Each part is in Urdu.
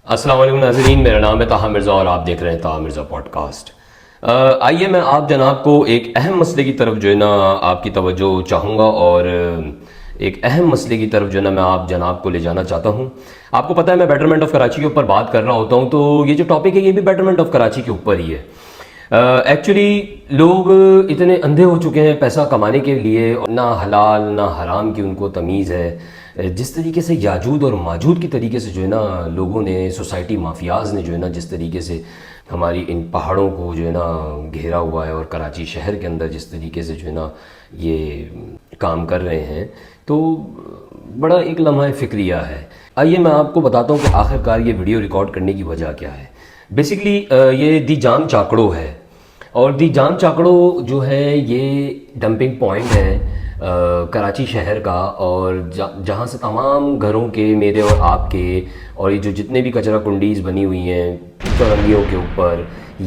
السلام علیکم ناظرین، میرا نام ہے طاہر مرزا اور آپ دیکھ رہے ہیں طاہر مرزا پوڈ کاسٹ۔ آئیے میں آپ جناب کو ایک اہم مسئلے کی طرف جو ہے نا آپ کی توجہ چاہوں گا، اور ایک اہم مسئلے کی طرف جو ہے نا میں آپ جناب کو لے جانا چاہتا ہوں۔ آپ کو پتہ ہے میں بیٹرمنٹ آف کراچی کے اوپر بات کر رہا ہوتا ہوں، تو یہ جو ٹاپک ہے یہ بھی بیٹرمنٹ آف کراچی کے اوپر ہی ہے۔ ایکچولی لوگ اتنے اندھے ہو چکے ہیں پیسہ کمانے کے لیے، اور نہ حلال نہ حرام کی ان کو تمیز ہے۔ جس طریقے سے یاجود اور ماجود کی طریقے سے جو ہے نا لوگوں نے، سوسائٹی مافیاز نے جو ہے نا جس طریقے سے ہماری ان پہاڑوں کو جو ہے نا گھیرا ہوا ہے، اور کراچی شہر کے اندر جس طریقے سے جو ہے نا یہ کام کر رہے ہیں، تو بڑا ایک لمحہ فکریہ ہے۔ آئیے میں آپ کو بتاتا ہوں کہ آخر کار یہ ویڈیو ریکارڈ کرنے کی وجہ کیا ہے۔ بیسیکلی یہ دی جام چاکڑو ہے، اور دی جام چاکڑو جو ہے یہ ڈمپنگ پوائنٹ ہے کراچی شہر کا، اور جہاں سے تمام گھروں کے، میرے اور آپ کے، اور یہ جو جتنے بھی کچرا کنڈیز بنی ہوئی ہیں چورنگیوں کے اوپر،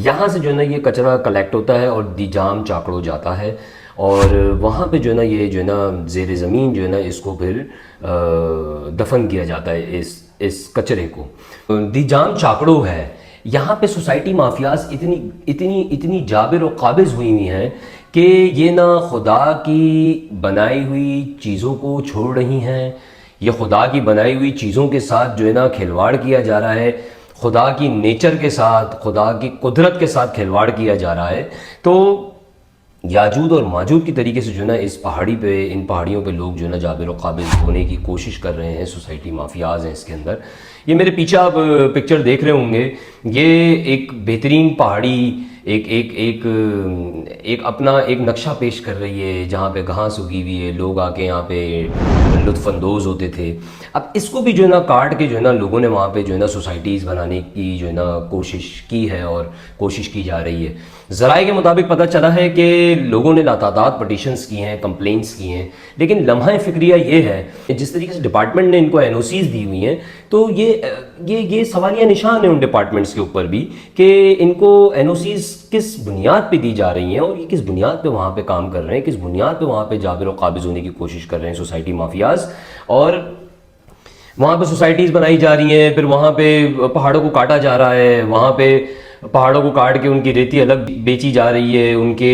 یہاں سے جو ہے نا یہ کچرا کلیکٹ ہوتا ہے اور دی جام چاکڑو جاتا ہے، اور وہاں پہ جو ہے نا یہ جو ہے نا زیر زمین جو ہے نا اس کو پھر دفن کیا جاتا ہے اس کچرے کو۔ دی جام چاکڑو ہے، یہاں پہ سوسائٹی مافیاز اتنی جابر و قابض ہوئی ہیں کہ یہ نہ خدا کی بنائی ہوئی چیزوں کو چھوڑ رہی ہیں، یہ خدا کی بنائی ہوئی چیزوں کے ساتھ جو ہے نا کھلواڑ کیا جا رہا ہے، خدا کی نیچر کے ساتھ، خدا کی قدرت کے ساتھ کھلواڑ کیا جا رہا ہے۔ تو یاجود اور ماجود کی طریقے سے جو ہے نا اس پہاڑی پہ، ان پہاڑیوں پہ لوگ جو ہے نا جابر و قابض ہونے کی کوشش کر رہے ہیں، سوسائٹی مافیاز ہیں اس کے اندر۔ یہ میرے پیچھے آپ پکچر دیکھ رہے ہوں گے، یہ ایک بہترین پہاڑی ایک اپنا ایک نقشہ پیش کر رہی ہے، جہاں پہ گھاس اگی ہوئی ہے، لوگ آ کے یہاں پہ لطف اندوز ہوتے تھے۔ اب اس کو بھی جو ہے نا کاٹ کے جو ہے نا لوگوں نے وہاں پہ جو ہے نا سوسائٹیز بنانے کی جو ہے نا کوشش کی ہے، اور کوشش کی جا رہی ہے۔ ذرائع کے مطابق پتہ چلا ہے کہ لوگوں نے لاتعداد پٹیشنز کی ہیں، کمپلینٹس کی ہیں، لیکن لمحہ فکریہ یہ ہے کہ جس طریقے سے ڈپارٹمنٹ نے ان کو NOCs دی ہوئی ہیں، تو یہ سوالیہ نشان ہے ان ڈپارٹمنٹس کے اوپر بھی کہ ان کو NOCs کس بنیاد پہ دی جا رہی ہیں، اور یہ کس بنیاد پہ وہاں پہ کام کر رہے ہیں، کس بنیاد پہ وہاں پہ جابر و قابض ہونے کی کوشش کر رہے ہیں سوسائٹی مافیاز۔ اور وہاں پہ سوسائٹیز بنائی جا رہی ہیں، پھر وہاں پہ پہاڑوں کو کاٹا جا رہا ہے، وہاں پہ پہاڑوں کو کاٹ کے ان کی ریتی الگ بیچی جا رہی ہے، ان کے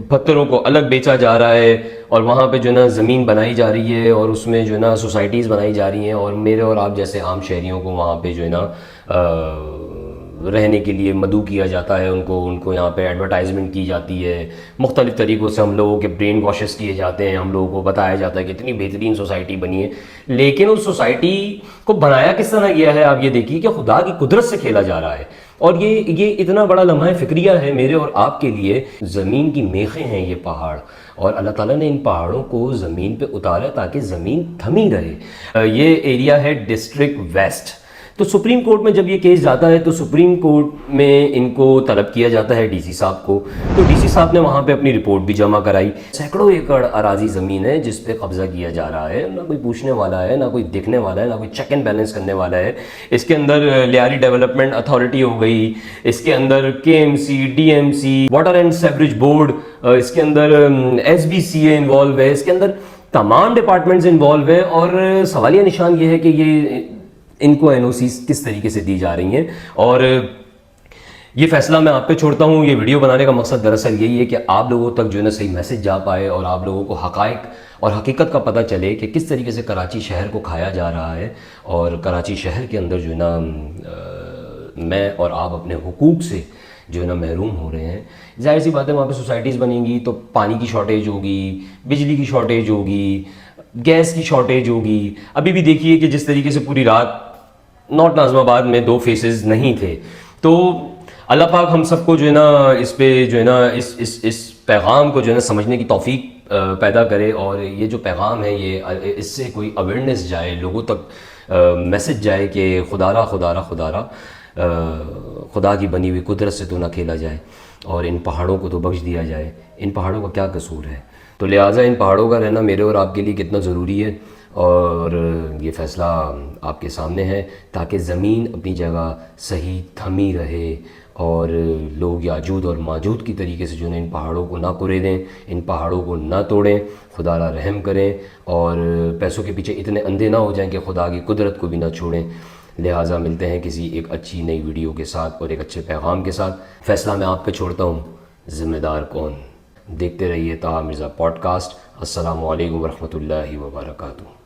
پتھروں کو الگ بیچا جا رہا ہے، اور وہاں پہ جو ہے نا زمین بنائی جا رہی ہے، اور اس میں جو ہے نا سوسائٹیز بنائی جا رہی ہیں، اور میرے اور آپ جیسے عام شہریوں کو وہاں پہ جو ہے نا رہنے کے لیے مدعو کیا جاتا ہے، ان کو یہاں پہ ایڈورٹائزمنٹ کی جاتی ہے، مختلف طریقوں سے ہم لوگوں کے برین واشز کیے جاتے ہیں، ہم لوگوں کو بتایا جاتا ہے کہ اتنی بہترین سوسائٹی بنی ہے، لیکن اس سوسائٹی کو بنایا کس طرح گیا ہے آپ یہ دیکھیے کہ خدا کی قدرت سے کھیلا جا رہا ہے۔ اور یہ اتنا بڑا لمحہ فکریہ ہے میرے اور آپ کے لیے۔ زمین کی میخیں ہیں یہ پہاڑ، اور اللہ تعالیٰ نے ان پہاڑوں کو زمین پہ اتارا تاکہ زمین تھمی رہے۔ یہ ایریا ہے ڈسٹرکٹ ویسٹ۔ تو سپریم کورٹ میں جب یہ کیس جاتا ہے تو سپریم کورٹ میں ان کو طلب کیا جاتا ہے DC صاحب کو، تو DC صاحب نے وہاں پہ اپنی رپورٹ بھی جمع کرائی۔ سینکڑوں ایکڑ اراضی زمین ہے جس پہ قبضہ کیا جا رہا ہے، نہ کوئی پوچھنے والا ہے، نہ کوئی دیکھنے والا ہے، نہ کوئی چیک اینڈ بیلنس کرنے والا ہے۔ اس کے اندر لیاری ڈیولپمنٹ اتھارٹی ہو گئی، اس کے اندر KMC، DMC، water and sewerage board, اس کے اندر SBCA انوالو ہے، اس کے اندر تمام ڈپارٹمنٹس انوالو ہیں، اور سوالیہ نشان یہ ہے کہ یہ ان کو NOCs کس طریقے سے دی جا رہی ہیں۔ اور یہ فیصلہ میں آپ پہ چھوڑتا ہوں۔ یہ ویڈیو بنانے کا مقصد دراصل یہی ہے کہ آپ لوگوں تک جو ہے نا صحیح میسج جا پائے، اور آپ لوگوں کو حقائق اور حقیقت کا پتہ چلے کہ کس طریقے سے کراچی شہر کو کھایا جا رہا ہے، اور کراچی شہر کے اندر جو ہے نا میں اور آپ اپنے حقوق سے جو ہے نا محروم ہو رہے ہیں۔ ظاہر سی بات ہے وہاں پہ سوسائٹیز بنیں گی تو پانی کی شارٹیج ہوگی، بجلی کی شارٹیج ہوگی، گیس کی شارٹیج ہوگی۔ ابھی بھی دیکھیے کہ جس طریقے سے پوری رات نارتھ ناظم آباد میں 2 فیسز نہیں تھے۔ تو اللہ پاک ہم سب کو جو ہے نا اس پہ جو ہے نا اس پیغام کو جو ہے نا سمجھنے کی توفیق پیدا کرے، اور یہ جو پیغام ہے یہ اس سے کوئی اویئرنیس جائے، لوگوں تک میسج جائے کہ خدا خدا کی بنی ہوئی قدرت سے تو نہ کھیلا جائے، اور ان پہاڑوں کو تو بخش دیا جائے۔ ان پہاڑوں کا کیا قصور ہے؟ تو لہٰذا ان پہاڑوں کا رہنا میرے اور آپ کے لیے کتنا ضروری ہے، اور یہ فیصلہ آپ کے سامنے ہے، تاکہ زمین اپنی جگہ صحیح تھمی رہے، اور لوگ یاجود اور ماجود کی طریقے سے جو ہے ان پہاڑوں کو نہ کریدیں، ان پہاڑوں کو نہ توڑیں، خدا را رحم کریں، اور پیسوں کے پیچھے اتنے اندھے نہ ہو جائیں کہ خدا کی قدرت کو بھی نہ چھوڑیں۔ لہٰذا ملتے ہیں کسی ایک اچھی نئی ویڈیو کے ساتھ اور ایک اچھے پیغام کے ساتھ. فیصلہ میں آپ پہ چھوڑتا ہوں، ذمہ دار کون. دیکھتے رہیے طاہا مرزا پوڈ کاسٹ. السلام علیکم ورحمۃ اللہ وبرکاتہ.